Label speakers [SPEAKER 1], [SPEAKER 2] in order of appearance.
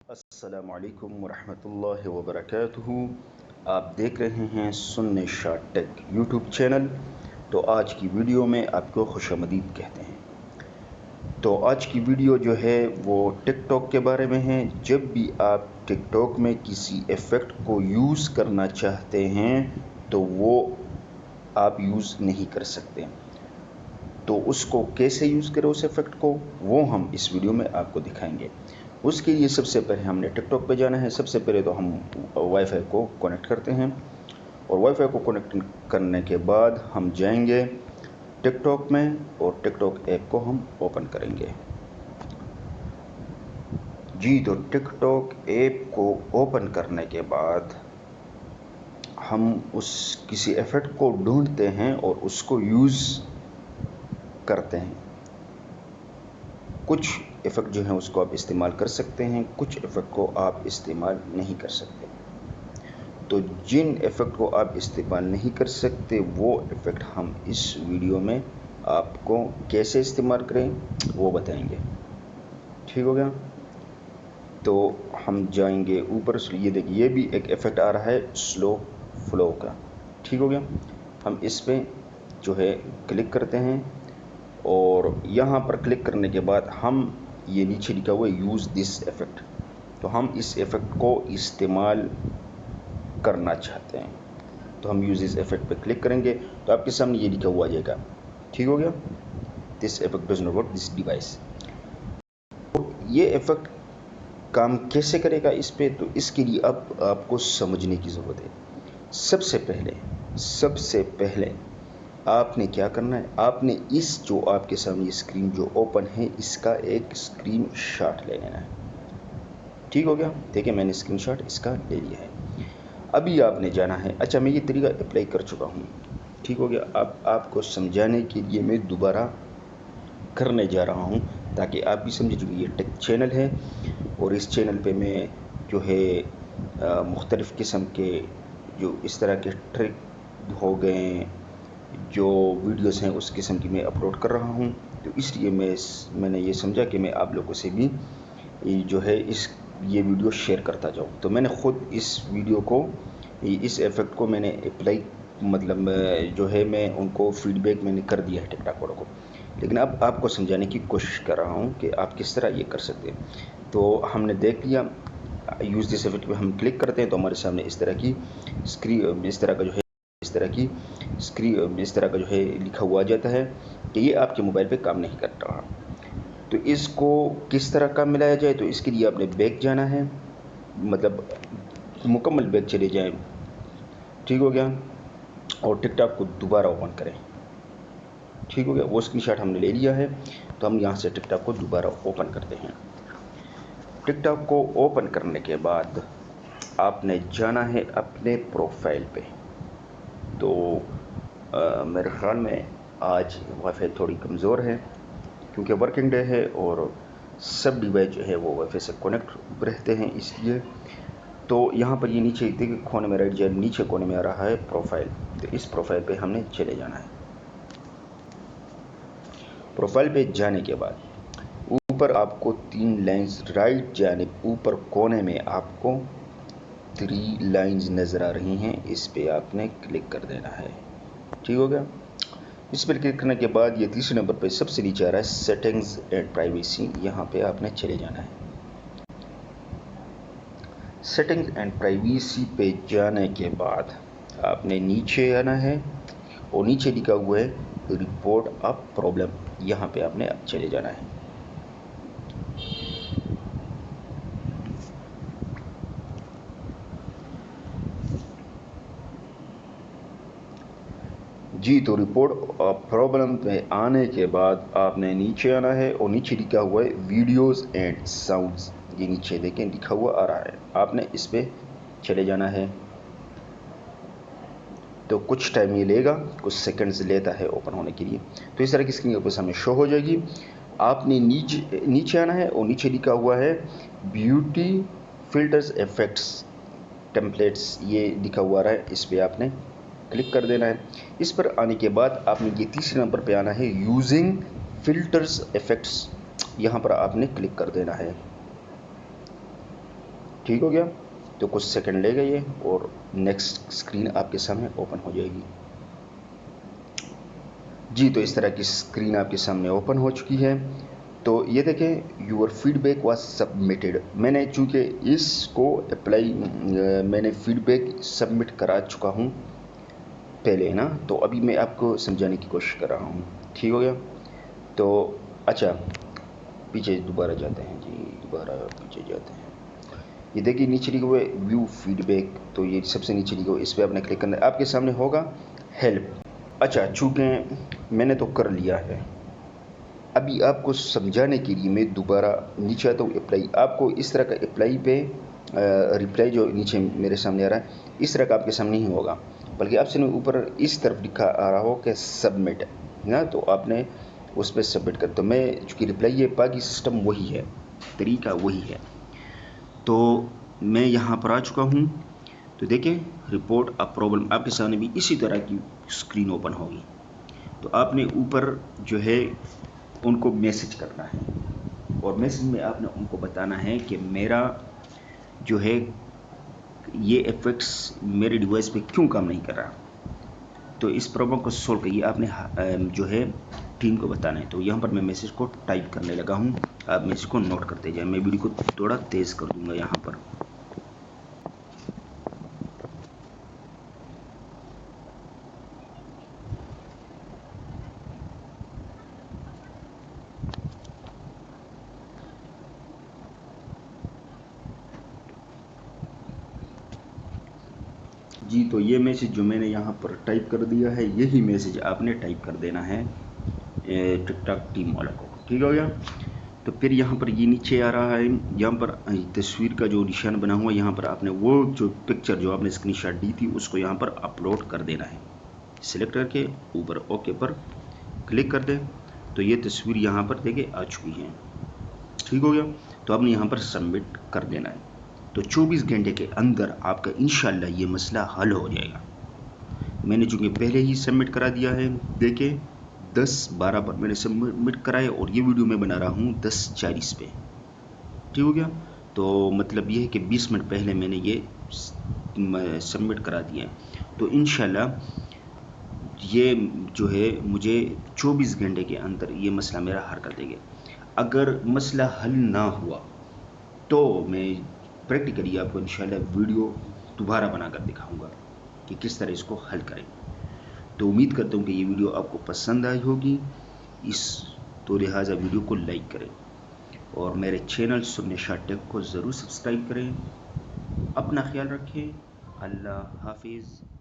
[SPEAKER 1] अस्सलाम वालेकुम वरहमतुल्लाहि वबरकातुहू। आप देख रहे हैं Sunni short take YouTube channel. तो आज की वीडियो में आपको खुशामदीद कहते हैं। तो आज की वीडियो जो है वो टिकटॉक के बारे में है। जब भी आप टिकटॉक में किसी इफ़ेक्ट को यूज़ करना चाहते हैं तो वो आप यूज़ नहीं कर सकते। तो उसको कैसे यूज़ करें उस इफ़ेक्ट को, वो हम इस वीडियो में आपको दिखाएंगे। उसके लिए सबसे पहले हमने टिकटॉक पे जाना है। सबसे पहले तो हम वाईफाई को कनेक्ट करते हैं और वाईफाई को कनेक्ट करने के बाद हम जाएंगे टिकटॉक में और टिकटॉक ऐप को हम ओपन करेंगे। जी, तो टिकटॉक ऐप को ओपन करने के बाद हम उस किसी इफ़ेक्ट को ढूंढते हैं और उसको यूज़ करते हैं। कुछ इफ़ेक्ट जो है उसको आप इस्तेमाल कर सकते हैं, कुछ इफ़ेक्ट को आप इस्तेमाल नहीं कर सकते। तो जिन इफ़ेक्ट को आप इस्तेमाल नहीं कर सकते वो इफ़ेक्ट हम इस वीडियो में आपको कैसे इस्तेमाल करें वो बताएंगे। ठीक हो गया। तो हम जाएंगे ऊपर। ये देखिए, ये भी एक इफ़ेक्ट आ रहा है स्लो फ्लो का। ठीक हो गया। हम इस पर जो है क्लिक करते हैं और यहाँ पर क्लिक करने के बाद हम ये नीचे लिखा हुआ है यूज़ दिस इफ़ेक्ट, तो हम इस इफ़ेक्ट को इस्तेमाल करना चाहते हैं। तो हम यूज़ दिस इफ़ेक्ट पे क्लिक करेंगे तो आपके सामने ये लिखा हुआ आ जाएगा। ठीक हो गया, this effect does not work this device. ये इफ़ेक्ट काम कैसे करेगा इस पे, तो इसके लिए अब आपको समझने की ज़रूरत है। सबसे पहले आपने क्या करना है, आपने इस जो आपके सामने स्क्रीन जो ओपन है इसका एक स्क्रीन शॉट ले लेना है। ठीक हो गया। देखिए, मैंने स्क्रीन शॉट इसका ले लिया है। अभी आपने जाना है, अच्छा मैं ये तरीका अप्लाई कर चुका हूँ। ठीक हो गया। अब आपको समझाने के लिए मैं दोबारा करने जा रहा हूँ ताकि आप भी समझे। चूँकि ये टेक चैनल है और इस चैनल पे मैं जो है मुख्तलिफ़ किस्म के जो इस तरह के ट्रिक हो गए, जो वीडियोस हैं उस किस्म की मैं अपलोड कर रहा हूँ। तो इसलिए मैंने ये समझा कि मैं आप लोगों से भी जो है ये वीडियो शेयर करता जाऊँ। तो मैंने ख़ुद इस वीडियो को, इस इफ़ेक्ट को मैंने अप्लाई, मतलब जो है मैं उनको फीडबैक मैंने कर दिया है टिकटॉक वालों को। लेकिन अब आपको समझाने की कोशिश कर रहा हूँ कि आप किस तरह ये कर सकते हैं। तो हमने देख लिया, यूज़ दिस इफ़ेक्ट पे हम क्लिक करते हैं तो हमारे सामने इस तरह की स्क्रीन, इस तरह का जो है इस तरह की स्क्रीन, इस तरह का जो है लिखा हुआ आ जाता है कि ये आपके मोबाइल पे काम नहीं कर रहा। तो इसको किस तरह काम मिलाया जाए, तो इसके लिए आपने बैक जाना है, मतलब मुकम्मल बैक चले जाएं। ठीक हो गया। और टिकटॉक को दोबारा ओपन करें। ठीक हो गया। वो स्क्रीनशॉट हमने ले लिया है। तो हम यहाँ से टिकटॉक को दोबारा ओपन करते हैं। टिकटॉक को ओपन करने के बाद आपने जाना है अपने प्रोफाइल पे। तो मेरे ख़्याल में आज वाईफाई थोड़ी कमज़ोर है क्योंकि वर्किंग डे है और सब डिवाइस जो है वो वाईफाई से कनेक्ट रहते हैं, इसलिए। तो यहाँ पर ये नीचे देखिए कोने में, राइट जाए नीचे कोने में आ रहा है प्रोफाइल। तो इस प्रोफाइल पे हमने चले जाना है। प्रोफाइल पे जाने के बाद ऊपर आपको 3 लाइंस, राइट जानिब ऊपर कोने में आपको 3 लाइंस नज़र आ रही हैं। इस पे आपने क्लिक कर देना है। ठीक हो गया। इस पर क्लिक करने के बाद ये तीसरे नंबर पे सबसे नीचे आ रहा है सेटिंग्स एंड प्राइवेसी, यहाँ पे आपने चले जाना है। सेटिंग्स एंड प्राइवेसी पे जाने के बाद आपने नीचे आना है और नीचे लिखा हुआ है रिपोर्ट अ प्रॉब्लम, यहाँ पे आपने अब चले जाना है। जी, तो रिपोर्ट प्रॉब्लम पे आने के बाद आपने नीचे आना है और नीचे लिखा हुआ है वीडियोस एंड साउंड्स, ये नीचे देखें लिखा हुआ आ रहा है, आपने इस पे चले जाना है। तो कुछ टाइम ये लेगा, कुछ सेकंड्स लेता है ओपन होने के लिए। तो इस तरह की स्क्रीन आपके सामने शो हो जाएगी। आपने नीचे आना है और नीचे लिखा हुआ है ब्यूटी फिल्टर्स इफेक्ट्स टेम्पलेट्स, ये लिखा हुआ रहा है, इस पर आपने क्लिक कर देना है। इस पर आने के बाद आपने ये तीसरे नंबर पे आना है यूजिंग फिल्टर्स इफेक्ट्स, यहाँ पर आपने क्लिक कर देना है। ठीक हो गया। तो कुछ सेकंड लेगा ये और नेक्स्ट स्क्रीन आपके सामने ओपन हो जाएगी। जी, तो इस तरह की स्क्रीन आपके सामने ओपन हो चुकी है। तो ये देखें, यूर फीडबैक वाज सबमिटेड। मैंने चूँकि इसको अप्लाई मैंने फीडबैक सबमिट करा चुका हूँ पहले ना, तो अभी मैं आपको समझाने की कोशिश कर रहा हूँ। ठीक हो गया। तो अच्छा, पीछे दोबारा जाते हैं जी, दोबारा पीछे जाते हैं। ये देखिए नीचे लिखा हुआ है व्यू फीडबैक, तो ये सबसे नीचे लिखा हुआ है, इस पर आपने क्लिक करना है। आपके सामने होगा हेल्प। अच्छा, चूँकि मैंने तो कर लिया है, अभी आपको समझाने के लिए मैं दोबारा नीचे आता हूँ। अप्लाई, आपको इस तरह का अप्लाई पे रिप्लाई जो नीचे मेरे सामने आ रहा है, इस तरह का आपके सामने ही होगा, बल्कि आपसे ऊपर इस तरफ लिखा आ रहा हो कि सबमिट ना, तो आपने उस पर सबमिट कर। तो मैं चूँकि रिप्लाई ये बाकी सिस्टम वही है, तरीका वही है, तो मैं यहाँ पर आ चुका हूँ। तो देखें, रिपोर्ट अ प्रॉब्लम आपके सामने भी इसी तरह की स्क्रीन ओपन होगी। तो आपने ऊपर जो है उनको मैसेज करना है, और मैसेज में आपने उनको बताना है कि मेरा जो है ये इफेक्ट्स मेरे डिवाइस पे क्यों काम नहीं कर रहा। तो इस प्रॉब्लम को सॉल्व करिए आपने जो है टीम को बताना है। तो यहाँ पर मैं मैसेज को टाइप करने लगा हूँ, आप मैसेज को नोट करते जाए। मैं वीडियो को थोड़ा तेज़ कर दूँगा यहाँ पर। जी, तो ये मैसेज जो मैंने यहाँ पर टाइप कर दिया है, यही मैसेज आपने टाइप कर देना है टिकटॉक टीम वालों को। ठीक हो गया। तो फिर यहाँ पर ये नीचे आ रहा है, यहाँ पर तस्वीर का जो निशान बना हुआ है, यहाँ पर आपने वो जो पिक्चर जो आपने स्क्रीनशॉट दी थी उसको यहाँ पर अपलोड कर देना है। सिलेक्ट करके ऊपर ओके पर क्लिक कर दें, तो ये तस्वीर यहाँ पर देखिए आ चुकी है। ठीक हो गया। तो आपने यहाँ पर सबमिट कर देना है। तो 24 घंटे के अंदर आपका इंशाल्लाह ये मसला हल हो जाएगा। मैंने चूँकि पहले ही सबमिट करा दिया है, देखिए 10:12 पर मैंने सबमिट कराया, और ये वीडियो मैं बना रहा हूँ 10:40 पे। ठीक हो गया। तो मतलब ये है कि 20 मिनट पहले मैंने ये सबमिट करा दिया है। तो इंशाल्लाह ये जो है मुझे 24 घंटे के अंदर ये मसला मेरा हल कर देंगे। अगर मसला हल ना हुआ तो मैं प्रैक्टिकली आपको इंशाल्लाह वीडियो दोबारा बनाकर दिखाऊंगा कि किस तरह इसको हल करें। तो उम्मीद करता हूँ कि ये वीडियो आपको पसंद आई होगी, तो लिहाजा वीडियो को लाइक करें और मेरे चैनल सुन्नी शार्ट टेक को ज़रूर सब्सक्राइब करें। अपना ख्याल रखें। अल्लाह हाफिज़।